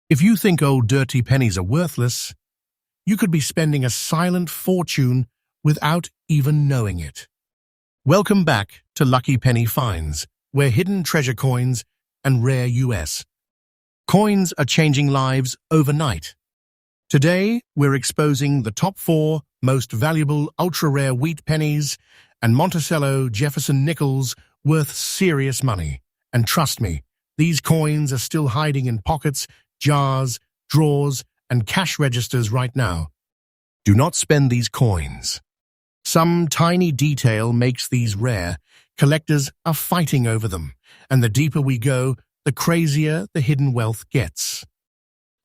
If you think old dirty pennies are worthless, you could be spending a silent fortune without even knowing it. Welcome back to Lucky Penny Finds, where hidden treasure coins and rare US coins are changing lives overnight. Today, we're exposing the top 4 most valuable ultra-rare wheat pennies and Monticello Jefferson nickels worth serious money. And trust me, these coins are still hiding in pockets, jars, drawers, and cash registers right now. Do not spend these coins. Some tiny detail makes these rare. Collectors are fighting over them, and the deeper we go, the crazier the hidden wealth gets.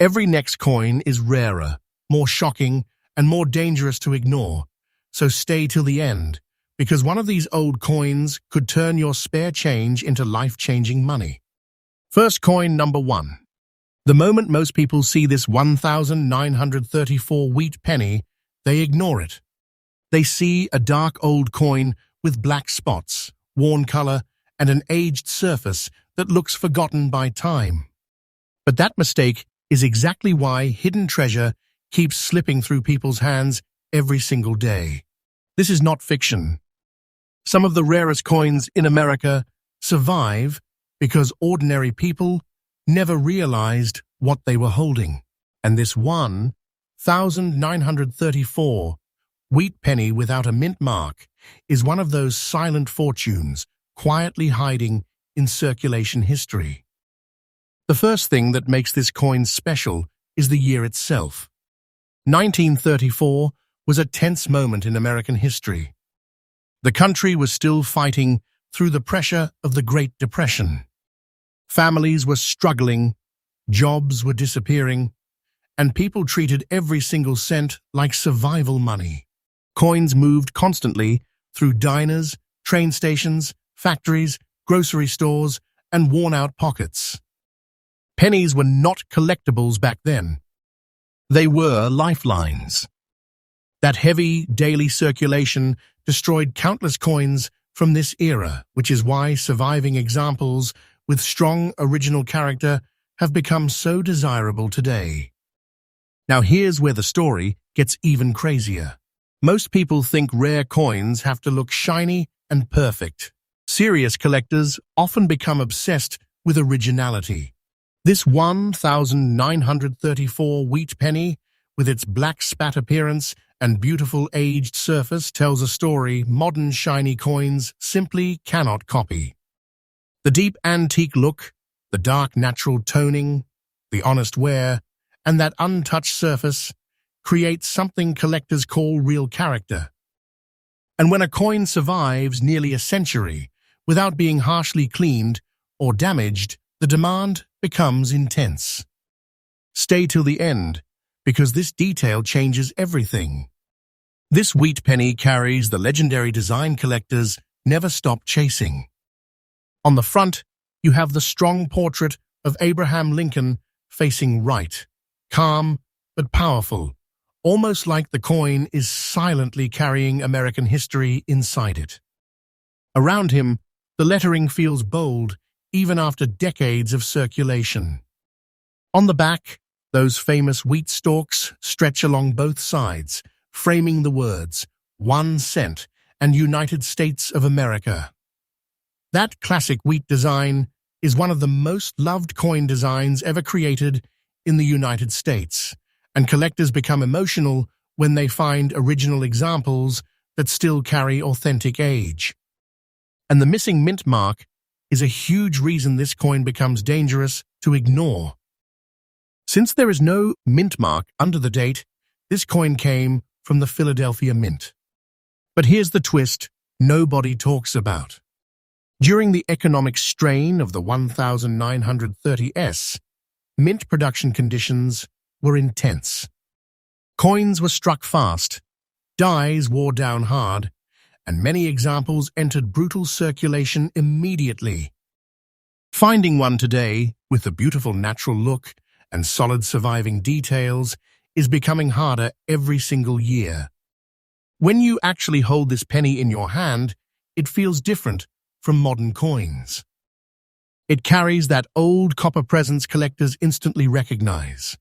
Every next coin is rarer, more shocking, and more dangerous to ignore, so stay till the end, because one of these old coins could turn your spare change into life-changing money. First coin number 1. The moment most people see this 1,934 wheat penny, they ignore it. They see a dark old coin with black spots, worn color, and an aged surface that looks forgotten by time. But that mistake is exactly why hidden treasure keeps slipping through people's hands every single day. This is not fiction. Some of the rarest coins in America survive because ordinary people never realized what they were holding. And this 1,934 wheat penny without a mint mark is one of those silent fortunes quietly hiding in circulation history. The first thing that makes this coin special is the year itself. 1934 was a tense moment in American history. The country was still fighting through the pressure of the Great Depression. Families were struggling, jobs were disappearing, and people treated every single cent like survival money. Coins moved constantly through diners, train stations, factories, grocery stores, and worn-out pockets. Pennies were not collectibles back then. They were lifelines. That heavy daily circulation destroyed countless coins from this era, which is why surviving examples with strong original character have become so desirable today. Now here's where the story gets even crazier. Most people think rare coins have to look shiny and perfect. Serious collectors often become obsessed with originality. This 1,934 wheat penny, with its black spat appearance and beautiful aged surface, tells a story modern shiny coins simply cannot copy. The deep antique look, the dark natural toning, the honest wear, and that untouched surface creates something collectors call real character. And when a coin survives nearly a century without being harshly cleaned or damaged, the demand becomes intense. Stay till the end, because this detail changes everything. This wheat penny carries the legendary design collectors never stop chasing. On the front, you have the strong portrait of Abraham Lincoln facing right, calm but powerful, almost like the coin is silently carrying American history inside it. Around him, the lettering feels bold even after decades of circulation. On the back, those famous wheat stalks stretch along both sides, framing the words, 1 cent and United States of America. That classic wheat design is one of the most loved coin designs ever created in the United States, and collectors become emotional when they find original examples that still carry authentic age. And the missing mint mark is a huge reason this coin becomes dangerous to ignore. Since there is no mint mark under the date, this coin came from the Philadelphia Mint. But here's the twist nobody talks about. During the economic strain of the 1930s, mint production conditions were intense. Coins were struck fast, dies wore down hard, and many examples entered brutal circulation immediately. Finding one today with a beautiful natural look and solid surviving details is becoming harder every single year. When you actually hold this penny in your hand, it feels different from modern coins. It carries that old copper presence collectors instantly recognize.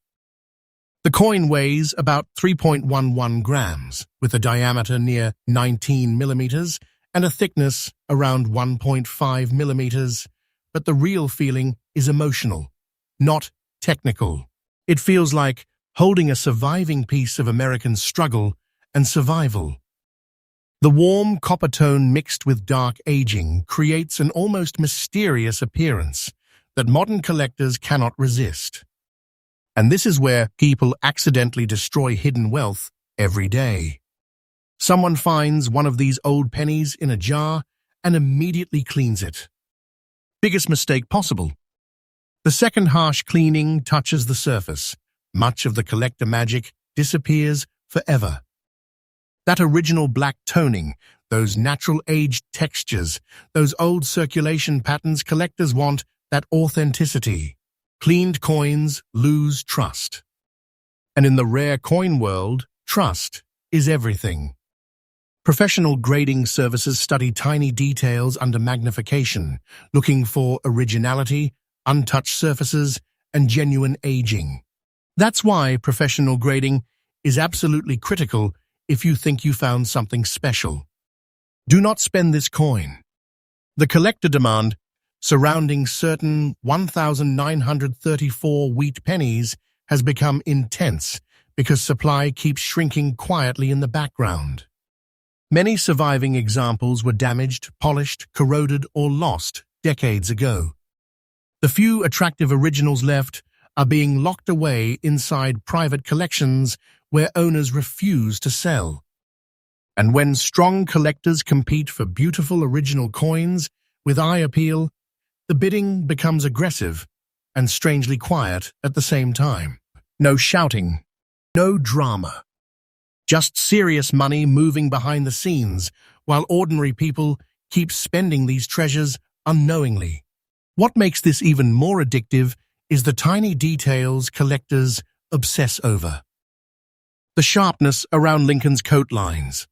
The coin weighs about 3.11 grams, with a diameter near 19 millimeters and a thickness around 1.5 millimeters, but the real feeling is emotional, not technical. It feels like holding a surviving piece of American struggle and survival. The warm copper tone mixed with dark aging creates an almost mysterious appearance that modern collectors cannot resist. And this is where people accidentally destroy hidden wealth every day. Someone finds one of these old pennies in a jar and immediately cleans it. Biggest mistake possible. The second harsh cleaning touches the surface. Much of the collector magic disappears forever. That original black toning, those natural aged textures, those old circulation patterns, collectors want that authenticity. Cleaned coins lose trust. And in the rare coin world, trust is everything. Professional grading services study tiny details under magnification, looking for originality, untouched surfaces, and genuine aging. That's why professional grading is absolutely critical if you think you found something special. Do not spend this coin. The collector demand surrounding certain 1,934 wheat pennies has become intense because supply keeps shrinking quietly in the background. Many surviving examples were damaged, polished, corroded, or lost decades ago. The few attractive originals left are being locked away inside private collections where owners refuse to sell. And when strong collectors compete for beautiful original coins with eye appeal, the bidding becomes aggressive and strangely quiet at the same time. No shouting, no drama. Just serious money moving behind the scenes, while ordinary people keep spending these treasures unknowingly. What makes this even more addictive is the tiny details collectors obsess over. The sharpness around Lincoln's coat lines,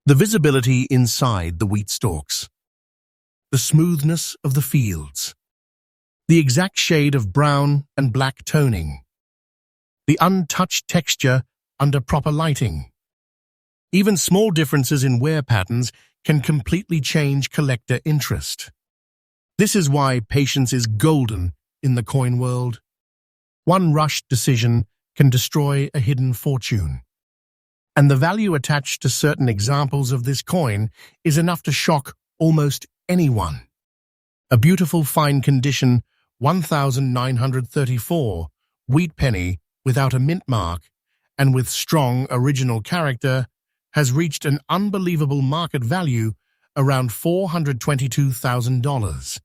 the visibility inside the wheat stalks, the smoothness of the fields, the exact shade of brown and black toning, the untouched texture under proper lighting. Even small differences in wear patterns can completely change collector interest. This is why patience is golden in the coin world. One rushed decision can destroy a hidden fortune. And the value attached to certain examples of this coin is enough to shock almost anyone. A beautiful fine condition 1,934 wheat penny without a mint mark and with strong original character has reached an unbelievable market value around $422,000.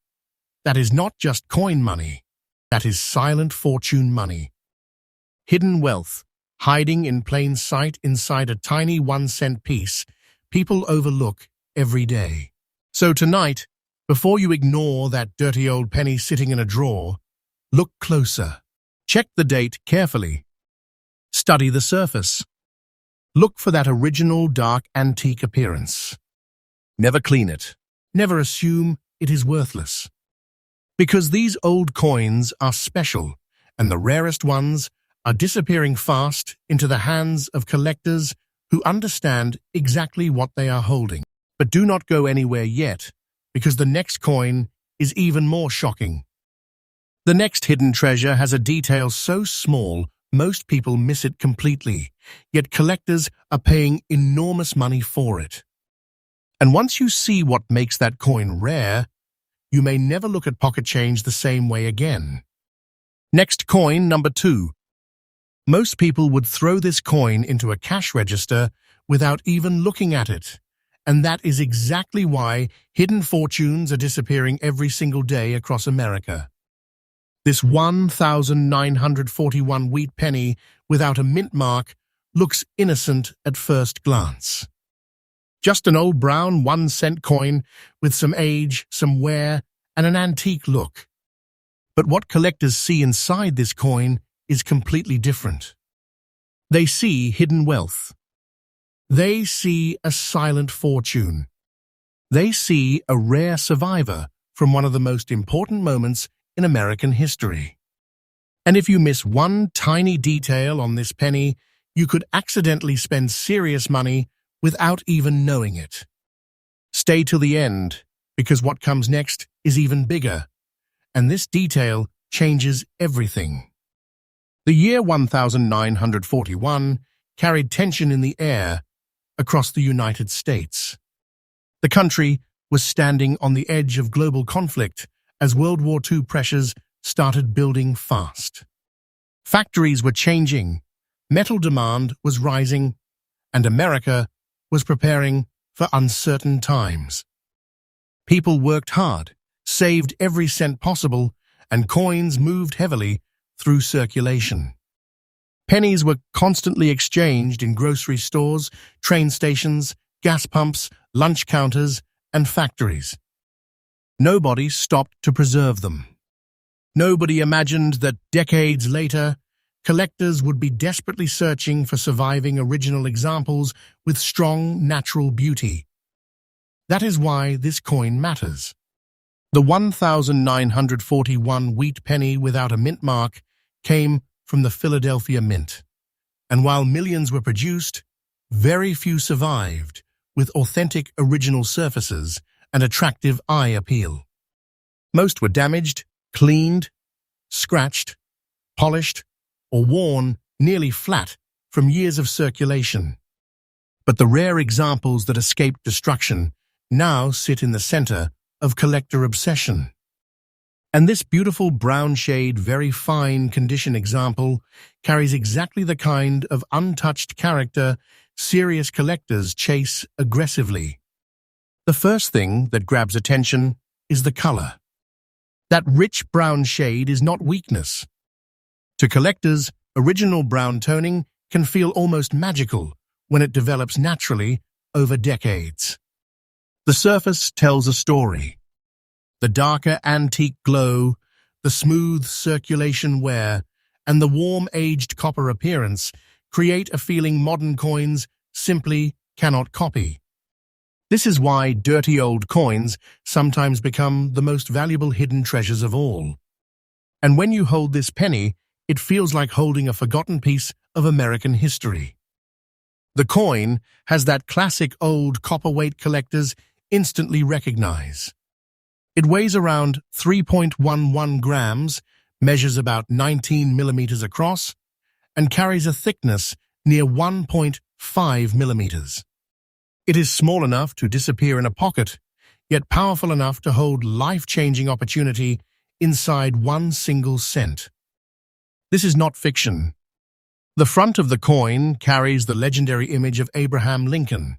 That is not just coin money, that is silent fortune money. Hidden wealth, hiding in plain sight inside a tiny 1-cent piece, people overlook every day. So tonight, before you ignore that dirty old penny sitting in a drawer, look closer. Check the date carefully. Study the surface. Look for that original dark antique appearance. Never clean it. Never assume it is worthless. Because these old coins are special, and the rarest ones are disappearing fast into the hands of collectors who understand exactly what they are holding. But do not go anywhere yet, because the next coin is even more shocking. The next hidden treasure has a detail so small most people miss it completely, yet collectors are paying enormous money for it. And once you see what makes that coin rare, you may never look at pocket change the same way again. Next coin, number 2. Most people would throw this coin into a cash register without even looking at it. And that is exactly why hidden fortunes are disappearing every single day across America. This 1,941 wheat penny without a mint mark looks innocent at first glance. Just an old brown 1-cent coin with some age, some wear, and an antique look. But what collectors see inside this coin is completely different. They see hidden wealth. They see a silent fortune. They see a rare survivor from one of the most important moments in American history. And if you miss one tiny detail on this penny, you could accidentally spend serious money without even knowing it. Stay till the end, because what comes next is even bigger, and this detail changes everything. The year 1941 carried tension in the air across the United States. The country was standing on the edge of global conflict as World War II pressures started building fast. Factories were changing, metal demand was rising, and America was preparing for uncertain times. People worked hard, saved every cent possible, and coins moved heavily through circulation. Pennies were constantly exchanged in grocery stores, train stations, gas pumps, lunch counters, and factories. Nobody stopped to preserve them. Nobody imagined that decades later, collectors would be desperately searching for surviving original examples with strong natural beauty. That is why this coin matters. The 1941 wheat penny without a mint mark came from the Philadelphia Mint, and while millions were produced, very few survived with authentic original surfaces and attractive eye appeal. Most were damaged, cleaned, scratched, polished, or worn nearly flat from years of circulation. But the rare examples that escaped destruction now sit in the center of collector obsession. And this beautiful brown shade, very fine condition example carries exactly the kind of untouched character serious collectors chase aggressively. The first thing that grabs attention is the color. That rich brown shade is not weakness. To collectors, original brown toning can feel almost magical when it develops naturally over decades. The surface tells a story. The darker antique glow, the smooth circulation wear, and the warm aged copper appearance create a feeling modern coins simply cannot copy. This is why dirty old coins sometimes become the most valuable hidden treasures of all. And when you hold this penny, it feels like holding a forgotten piece of American history. The coin has that classic old copper weight collectors instantly recognize. It weighs around 3.11 grams, measures about 19 millimeters across, and carries a thickness near 1.5 millimeters. It is small enough to disappear in a pocket, yet powerful enough to hold life-changing opportunity inside one single cent. This is not fiction. The front of the coin carries the legendary image of Abraham Lincoln,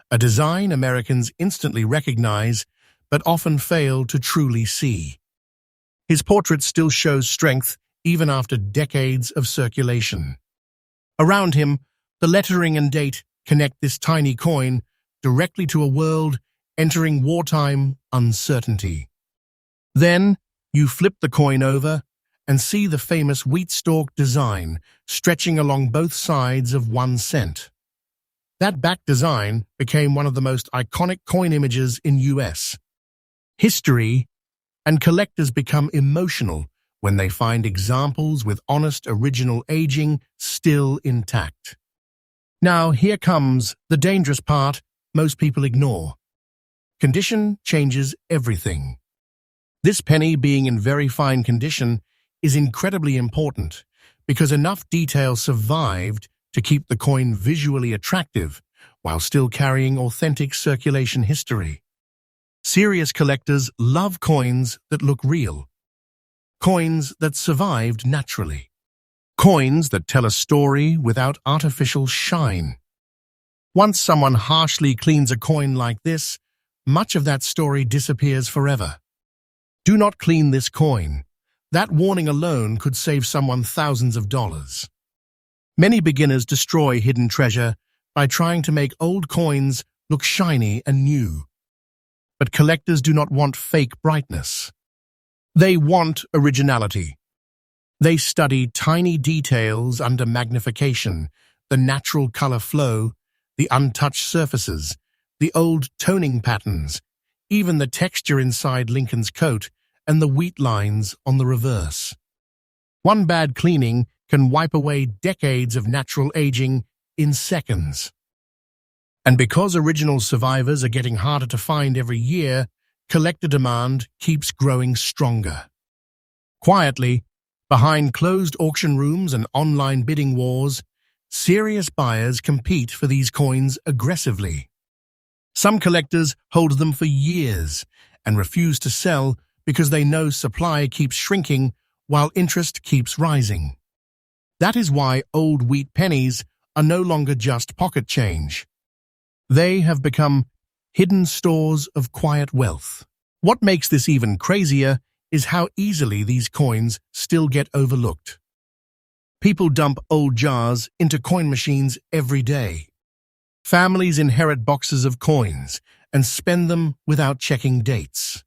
a design Americans instantly recognize but often fail to truly see. His portrait still shows strength even after decades of circulation. Around him, the lettering and date connect this tiny coin directly to a world entering wartime uncertainty. Then, you flip the coin over and see the famous wheat stalk design stretching along both sides of 1 cent. That back design became one of the most iconic coin images in U.S. history, and collectors become emotional when they find examples with honest original aging still intact. Now, here comes the dangerous part most people ignore. Condition changes everything. This penny being in very fine condition is incredibly important because enough detail survived to keep the coin visually attractive while still carrying authentic circulation history. Serious collectors love coins that look real, coins that survived naturally, coins that tell a story without artificial shine. Once someone harshly cleans a coin like this, much of that story disappears forever. Do not clean this coin. That warning alone could save someone thousands of dollars. Many beginners destroy hidden treasure by trying to make old coins look shiny and new. But collectors do not want fake brightness. They want originality. They study tiny details under magnification, the natural color flow, the untouched surfaces, the old toning patterns, even the texture inside Lincoln's coat and the wheat lines on the reverse. One bad cleaning can wipe away decades of natural aging in seconds. And because original survivors are getting harder to find every year, collector demand keeps growing stronger. Quietly, behind closed auction rooms and online bidding wars, serious buyers compete for these coins aggressively. Some collectors hold them for years and refuse to sell because they know supply keeps shrinking while interest keeps rising. That is why old wheat pennies are no longer just pocket change. They have become hidden stores of quiet wealth. What makes this even crazier is how easily these coins still get overlooked. People dump old jars into coin machines every day. Families inherit boxes of coins and spend them without checking dates.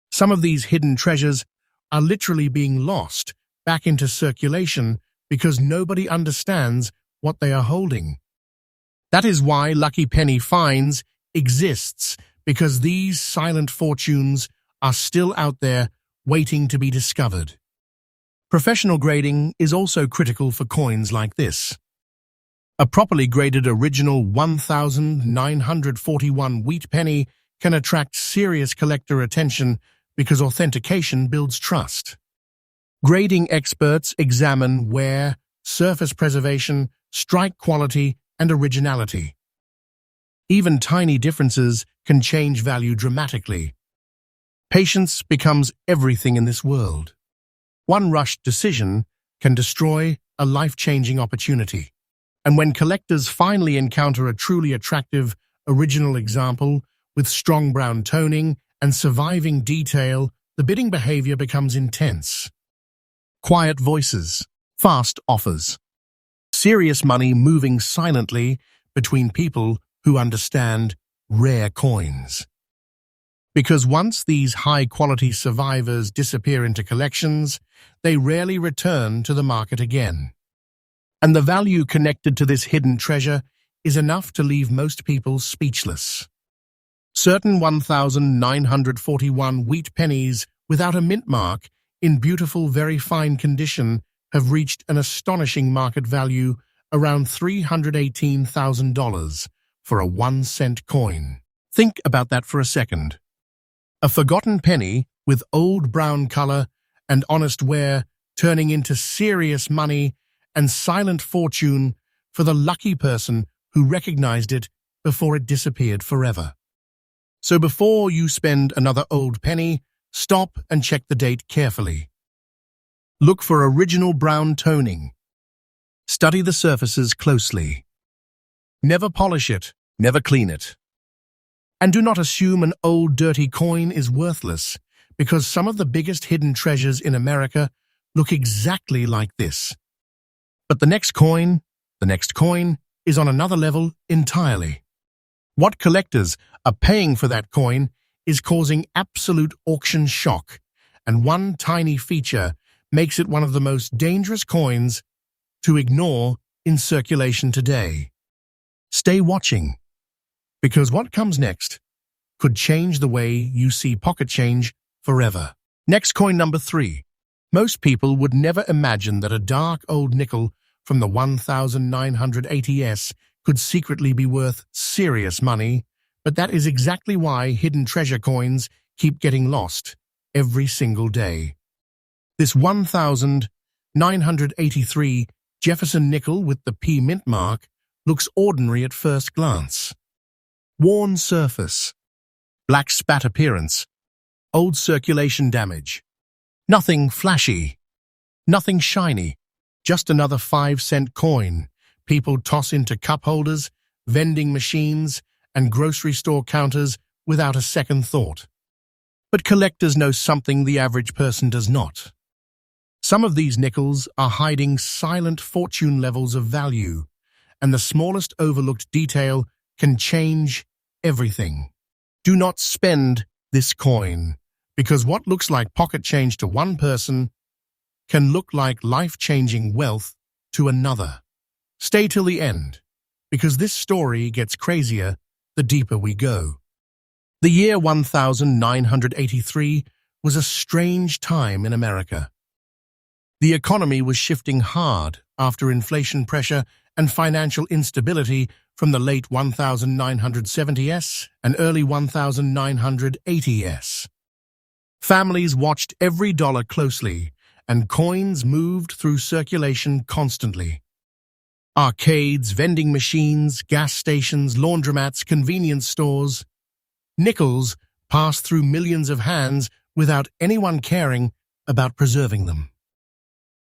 Some of these hidden treasures are literally being lost back into circulation because nobody understands what they are holding. That is why Lucky Penny Finds exists, because these silent fortunes are still out there waiting to be discovered. Professional grading is also critical for coins like this. A properly graded original 1941 wheat penny can attract serious collector attention because authentication builds trust. Grading experts examine wear, surface preservation, strike quality, and originality. Even tiny differences can change value dramatically. Patience becomes everything in this world. One rushed decision can destroy a life-changing opportunity. And when collectors finally encounter a truly attractive, original example with strong brown toning and surviving detail, the bidding behavior becomes intense. Quiet voices, fast offers, serious money moving silently between people who understand rare coins. Because once these high-quality survivors disappear into collections, they rarely return to the market again. And the value connected to this hidden treasure is enough to leave most people speechless. Certain 1941 wheat pennies without a mint mark, in beautiful, very fine condition, have reached an astonishing market value around $318,000 for a 1-cent coin. Think about that for a second. A forgotten penny with old brown color and honest wear turning into serious money and silent fortune for the lucky person who recognized it before it disappeared forever. So before you spend another old penny, stop and check the date carefully. Look for original brown toning. Study the surfaces closely. Never polish it, never clean it. And do not assume an old dirty coin is worthless, because some of the biggest hidden treasures in America look exactly like this. But the next coin is on another level entirely. What collectors are paying for that coin is causing absolute auction shock, and one tiny feature makes it one of the most dangerous coins to ignore in circulation today. Stay watching, because what comes next could change the way you see pocket change forever. Next, coin number 3. Most people would never imagine that a dark old nickel from the 1980s could secretly be worth serious money, but that is exactly why hidden treasure coins keep getting lost every single day. This 1983 Jefferson nickel with the P mint mark looks ordinary at first glance. Worn surface, black spat appearance, old circulation damage. Nothing flashy, nothing shiny, just another 5-cent coin people toss into cup holders, vending machines, and grocery store counters without a second thought. But collectors know something the average person does not. Some of these nickels are hiding silent fortune levels of value, and the smallest overlooked detail can change everything. Do not spend this coin, because what looks like pocket change to one person can look like life-changing wealth to another. Stay till the end, because this story gets crazier the deeper we go. The year 1983 was a strange time in America. The economy was shifting hard after inflation pressure and financial instability from the late 1970s and early 1980s. Families watched every dollar closely, and coins moved through circulation constantly. Arcades, vending machines, gas stations, laundromats, convenience stores. Nickels passed through millions of hands without anyone caring about preserving them.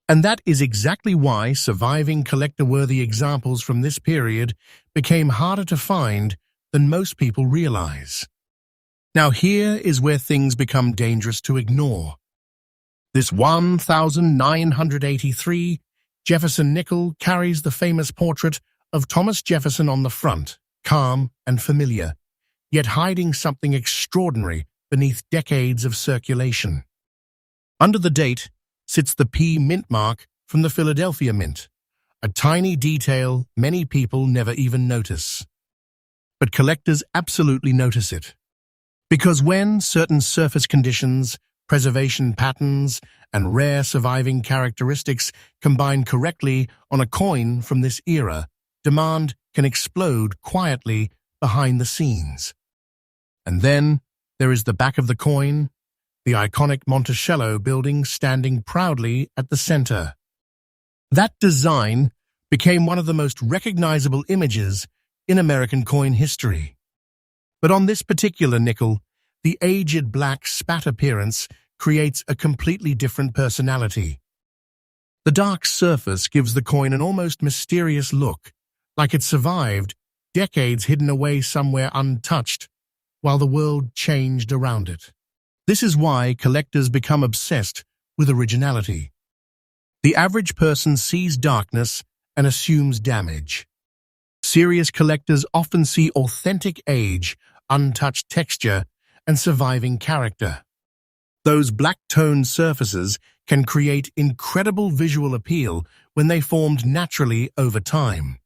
And that is exactly why surviving collector-worthy examples from this period became harder to find than most people realize. Now here is where things become dangerous to ignore. This 1983 Jefferson nickel carries the famous portrait of Thomas Jefferson on the front, calm and familiar, yet hiding something extraordinary beneath decades of circulation. Under the date sits the P mint mark from the Philadelphia Mint, a tiny detail many people never even notice. But collectors absolutely notice it. Because when certain surface conditions, preservation patterns, and rare surviving characteristics combine correctly on a coin from this era, demand can explode quietly behind the scenes. And then there is the back of the coin, the iconic Monticello building standing proudly at the center. That design became one of the most recognizable images in American coin history. But on this particular nickel, the aged black spat appearance creates a completely different personality. The dark surface gives the coin an almost mysterious look, like it survived decades hidden away somewhere untouched, while the world changed around it. This is why collectors become obsessed with originality. The average person sees darkness and assumes damage. Serious collectors often see authentic age, untouched texture, and surviving character. Those black-toned surfaces can create incredible visual appeal when they formed naturally over time.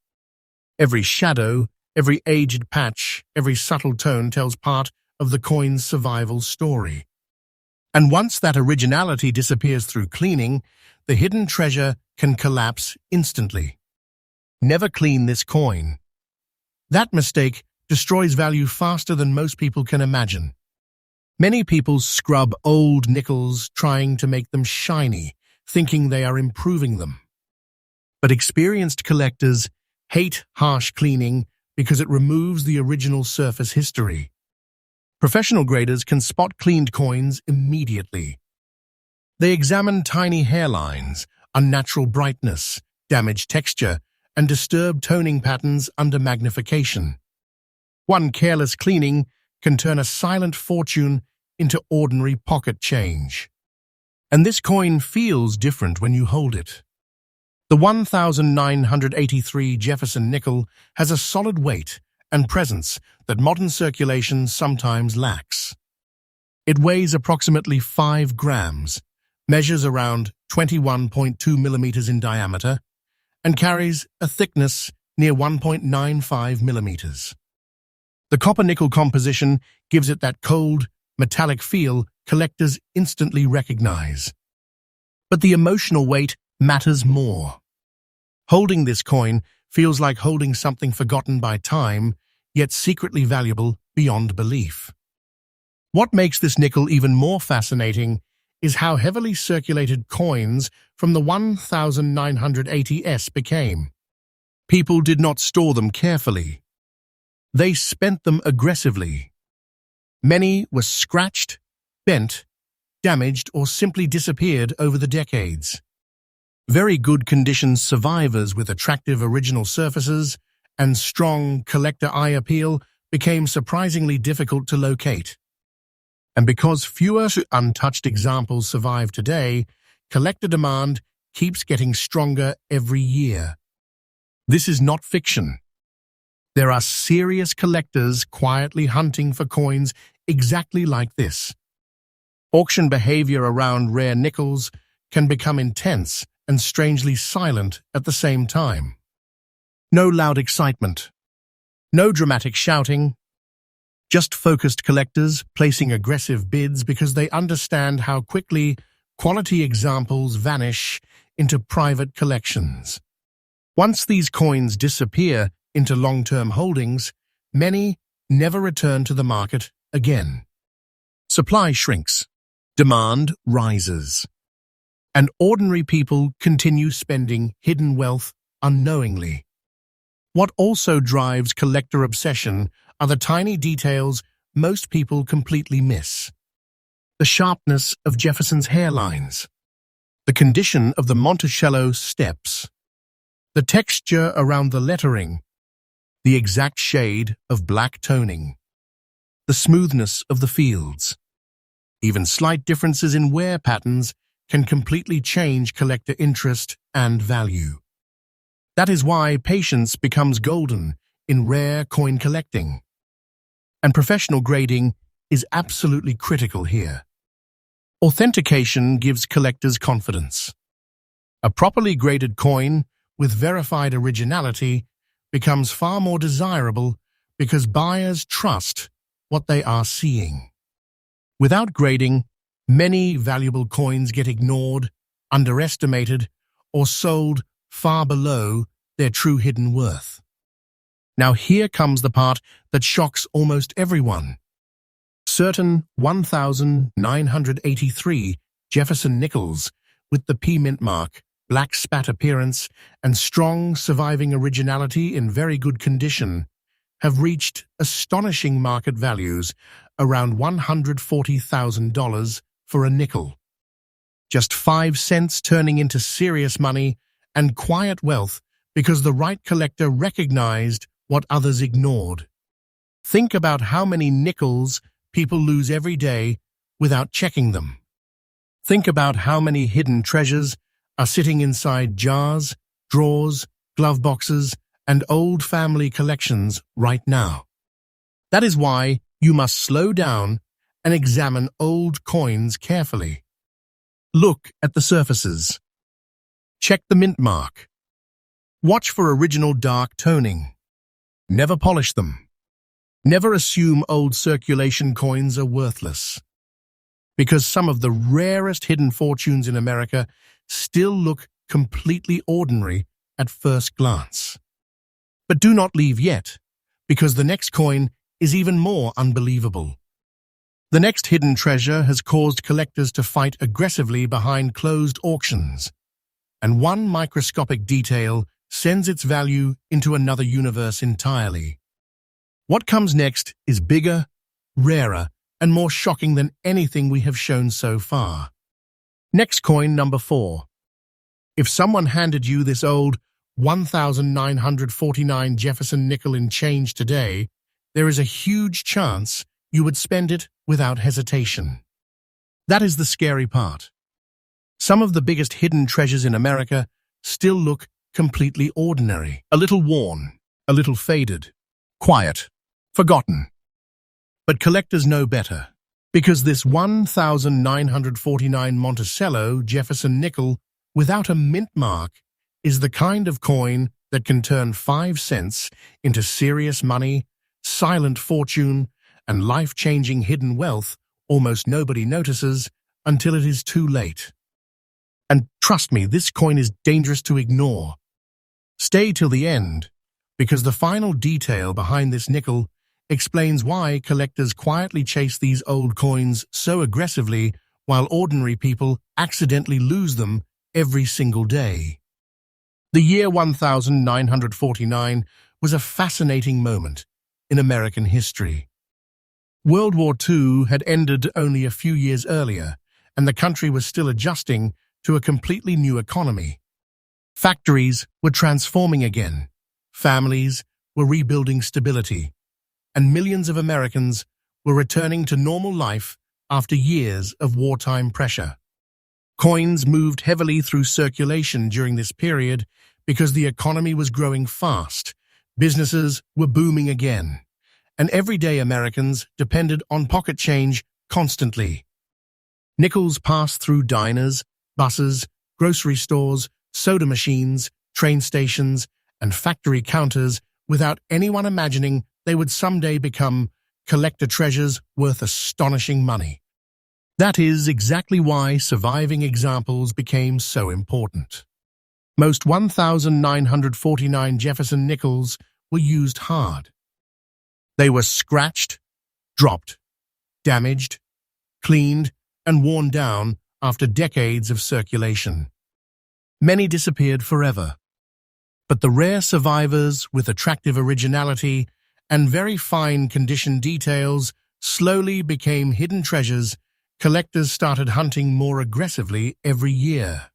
Every shadow, every aged patch, every subtle tone tells part of the coin's survival story. And once that originality disappears through cleaning, the hidden treasure can collapse instantly. Never clean this coin. That mistake destroys value faster than most people can imagine. Many people scrub old nickels trying to make them shiny, thinking they are improving them. But experienced collectors hate harsh cleaning because it removes the original surface history. Professional graders can spot cleaned coins immediately. They examine tiny hairlines, unnatural brightness, damaged texture, and disturbed toning patterns under magnification. One careless cleaning can turn a silent fortune into ordinary pocket change. And this coin feels different when you hold it. The 1983 Jefferson nickel has a solid weight and presence that modern circulation sometimes lacks. It weighs approximately 5 grams, measures around 21.2 millimeters in diameter, and carries a thickness near 1.95 millimeters. The copper-nickel composition gives it that cold, metallic feel collectors instantly recognize. But the emotional weight matters more. Holding this coin feels like holding something forgotten by time, yet secretly valuable beyond belief. What makes this nickel even more fascinating is how heavily circulated coins from the 1980s became. People did not store them carefully. They spent them aggressively. Many were scratched, bent, damaged, or simply disappeared over the decades. Very good condition survivors with attractive original surfaces and strong collector eye appeal became surprisingly difficult to locate. And because fewer untouched examples survive today, collector demand keeps getting stronger every year. This is not fiction. There are serious collectors quietly hunting for coins exactly like this. Auction behavior around rare nickels can become intense and strangely silent at the same time. No loud excitement. No dramatic shouting. Just focused collectors placing aggressive bids because they understand how quickly quality examples vanish into private collections. Once these coins disappear into long-term holdings, many never return to the market again. Supply shrinks, demand rises, and ordinary people continue spending hidden wealth unknowingly. What also drives collector obsession are the tiny details most people completely miss. The sharpness of Jefferson's hairlines, the condition of the Monticello steps, the texture around the lettering, the exact shade of black toning, the smoothness of the fields. Even slight differences in wear patterns can completely change collector interest and value. That is why patience becomes golden in rare coin collecting. And professional grading is absolutely critical here. Authentication gives collectors confidence. A properly graded coin with verified originality becomes far more desirable because buyers trust what they are seeing. Without grading, many valuable coins get ignored, underestimated, or sold far below their true hidden worth. Now here comes the part that shocks almost everyone. Certain 1983 Jefferson nickels with the P mint mark, black spat appearance, and strong surviving originality in very good condition have reached astonishing market values around $140,000 for a nickel. Just 5 cents turning into serious money and quiet wealth because the right collector recognized what others ignored. Think about how many nickels people lose every day without checking them. Think about how many hidden treasures are sitting inside jars, drawers, glove boxes, and old family collections right now. That is why you must slow down and examine old coins carefully. Look at the surfaces. Check the mint mark. Watch for original dark toning. Never polish them. Never assume old circulation coins are worthless, because some of the rarest hidden fortunes in America still look completely ordinary at first glance. But do not leave yet, because the next coin is even more unbelievable. The next hidden treasure has caused collectors to fight aggressively behind closed auctions, and one microscopic detail sends its value into another universe entirely. What comes next is bigger, rarer, and more shocking than anything we have shown so far. Next coin number 4. If someone handed you this old 1949 Jefferson nickel in change today, there is a huge chance you would spend it without hesitation. That is the scary part. Some of the biggest hidden treasures in America still look completely ordinary, a little worn, a little faded, quiet, forgotten. But collectors know better, because this 1949 Monticello Jefferson nickel without a mint mark is the kind of coin that can turn 5 cents into serious money, silent fortune, and life-changing hidden wealth almost nobody notices until it is too late. And trust me, this coin is dangerous to ignore. Stay till the end, because the final detail behind this nickel explains why collectors quietly chase these old coins so aggressively while ordinary people accidentally lose them every single day. The year 1949 was a fascinating moment in American history. World War II had ended only a few years earlier, and the country was still adjusting to a completely new economy. Factories were transforming again, families were rebuilding stability, and millions of Americans were returning to normal life after years of wartime pressure. Coins moved heavily through circulation during this period because the economy was growing fast, businesses were booming again, and everyday Americans depended on pocket change constantly. Nickels passed through diners, buses, grocery stores, soda machines, train stations, and factory counters without anyone imagining they would someday become collector treasures worth astonishing money. That is exactly why surviving examples became so important. Most 1,949 Jefferson nickels were used hard. They were scratched, dropped, damaged, cleaned, and worn down after decades of circulation. Many disappeared forever. But the rare survivors with attractive originality and very fine condition details slowly became hidden treasures. Collectors started hunting more aggressively every year.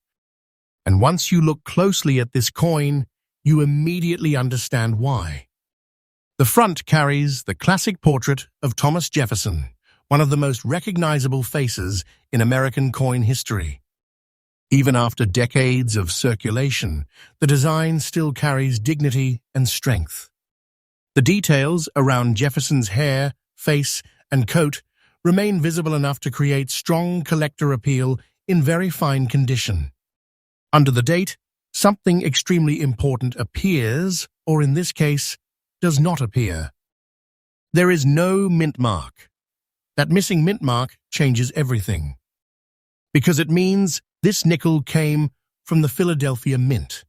And once you look closely at this coin, you immediately understand why. The front carries the classic portrait of Thomas Jefferson, one of the most recognizable faces in American coin history. Even after decades of circulation, the design still carries dignity and strength. The details around Jefferson's hair, face, and coat remain visible enough to create strong collector appeal in very fine condition. Under the date, something extremely important appears, or in this case, does not appear. There is no mint mark. That missing mint mark changes everything, because it means this nickel came from the Philadelphia Mint,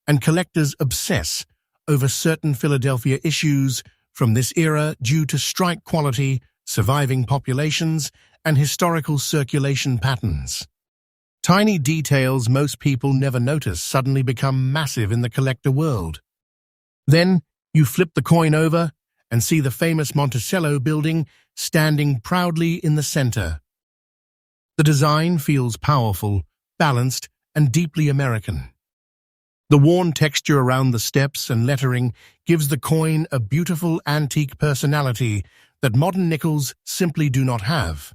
and collectors obsess over certain Philadelphia issues from this era due to strike quality, surviving populations, and historical circulation patterns. Tiny details most people never notice suddenly become massive in the collector world. Then you flip the coin over and see the famous Monticello building standing proudly in the center. The design feels powerful, balanced, and deeply American. The worn texture around the steps and lettering gives the coin a beautiful antique personality that modern nickels simply do not have.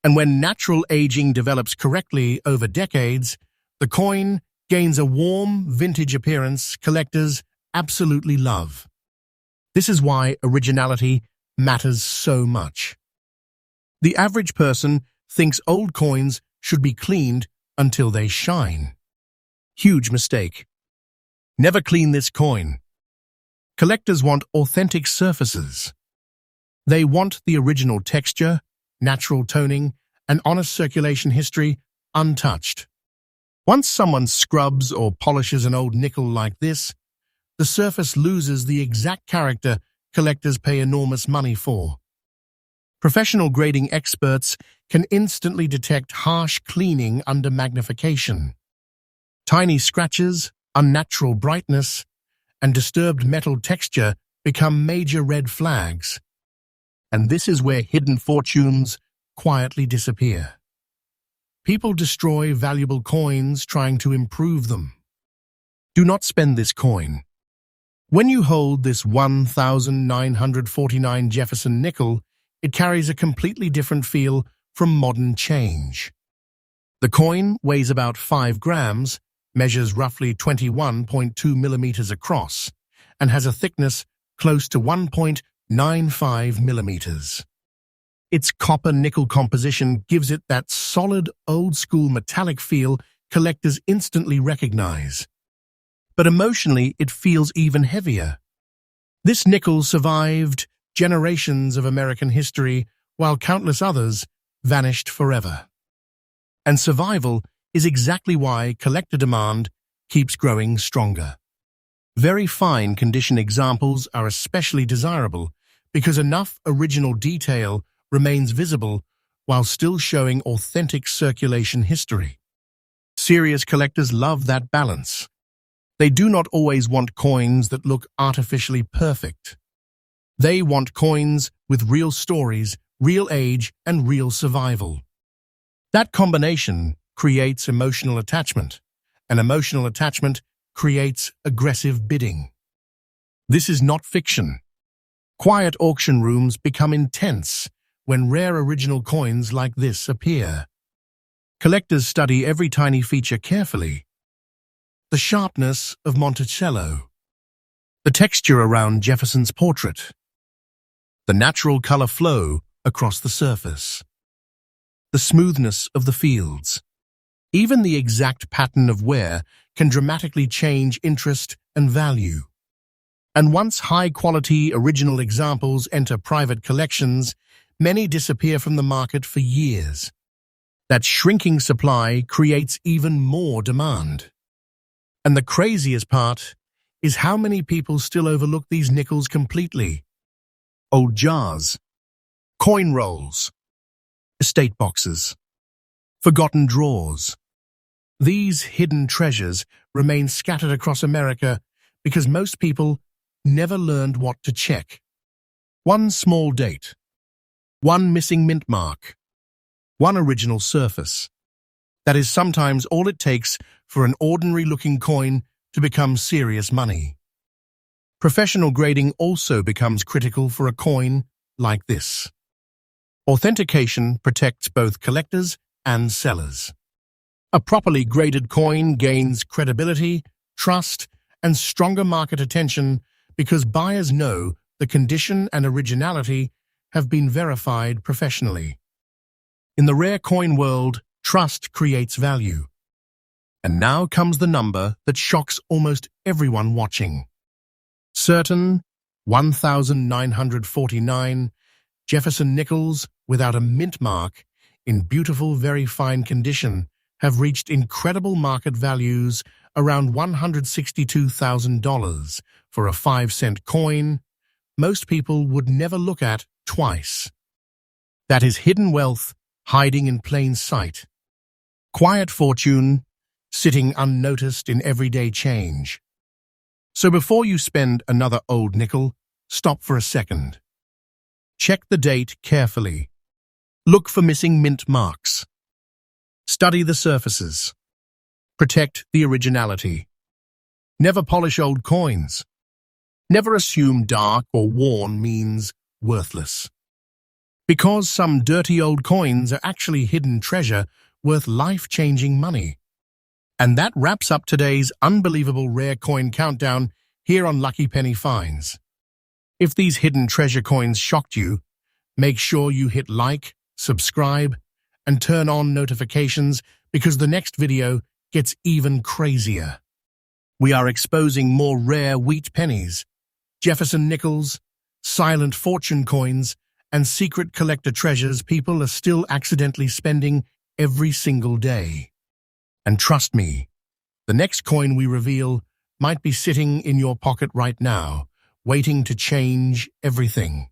And when natural aging develops correctly over decades, the coin gains a warm, vintage appearance collectors absolutely love. This is why originality matters so much. The average person thinks old coins should be cleaned until they shine. Huge mistake. Never clean this coin. Collectors want authentic surfaces. They want the original texture, natural toning, and honest circulation history untouched. Once someone scrubs or polishes an old nickel like this, the surface loses the exact character collectors pay enormous money for. Professional grading experts can instantly detect harsh cleaning under magnification. Tiny scratches, unnatural brightness, and disturbed metal texture become major red flags. And this is where hidden fortunes quietly disappear. People destroy valuable coins trying to improve them. Do not spend this coin. When you hold this 1,949 Jefferson nickel, it carries a completely different feel from modern change. The coin weighs about 5 grams, measures roughly 21.2 millimeters across, and has a thickness close to 1.95 millimeters. Its copper-nickel composition gives it that solid, old-school metallic feel collectors instantly recognize. But emotionally, it feels even heavier. This nickel survived generations of American history, while countless others vanished forever. And survival is exactly why collector demand keeps growing stronger. Very fine condition examples are especially desirable because enough original detail remains visible while still showing authentic circulation history. Serious collectors love that balance. They do not always want coins that look artificially perfect. They want coins with real stories, real age, and real survival. That combination creates emotional attachment, and emotional attachment creates aggressive bidding. This is not fiction. Quiet auction rooms become intense when rare original coins like this appear. Collectors study every tiny feature carefully. The sharpness of Monticello, the texture around Jefferson's portrait, the natural color flow across the surface, the smoothness of the fields. Even the exact pattern of wear can dramatically change interest and value. And once high-quality original examples enter private collections, many disappear from the market for years. That shrinking supply creates even more demand. And the craziest part is how many people still overlook these nickels completely. Old jars, coin rolls, estate boxes, forgotten drawers. These hidden treasures remain scattered across America because most people never learned what to check. One small date, one missing mint mark, one original surface. That is sometimes all it takes for an ordinary-looking coin to become serious money. Professional grading also becomes critical for a coin like this. Authentication protects both collectors and sellers. A properly graded coin gains credibility, trust, and stronger market attention because buyers know the condition and originality have been verified professionally. In the rare coin world, trust creates value. And now comes the number that shocks almost everyone watching. Certain 1,949 Jefferson nickels without a mint mark in beautiful, very fine condition have reached incredible market values around $162,000 for a 5-cent coin most people would never look at twice. That is hidden wealth hiding in plain sight. Quiet fortune sitting unnoticed in everyday change. So before you spend another old nickel, stop for a second. Check the date carefully. Look for missing mint marks. Study the surfaces. Protect the originality. Never polish old coins. Never assume dark or worn means worthless. Because some dirty old coins are actually hidden treasure worth life-changing money. And that wraps up today's unbelievable rare coin countdown here on Lucky Penny Finds. If these hidden treasure coins shocked you, make sure you hit like, subscribe, and turn on notifications because the next video gets even crazier. We are exposing more rare wheat pennies, Jefferson nickels, silent fortune coins, and secret collector treasures people are still accidentally spending every single day. And trust me, the next coin we reveal might be sitting in your pocket right now, waiting to change everything.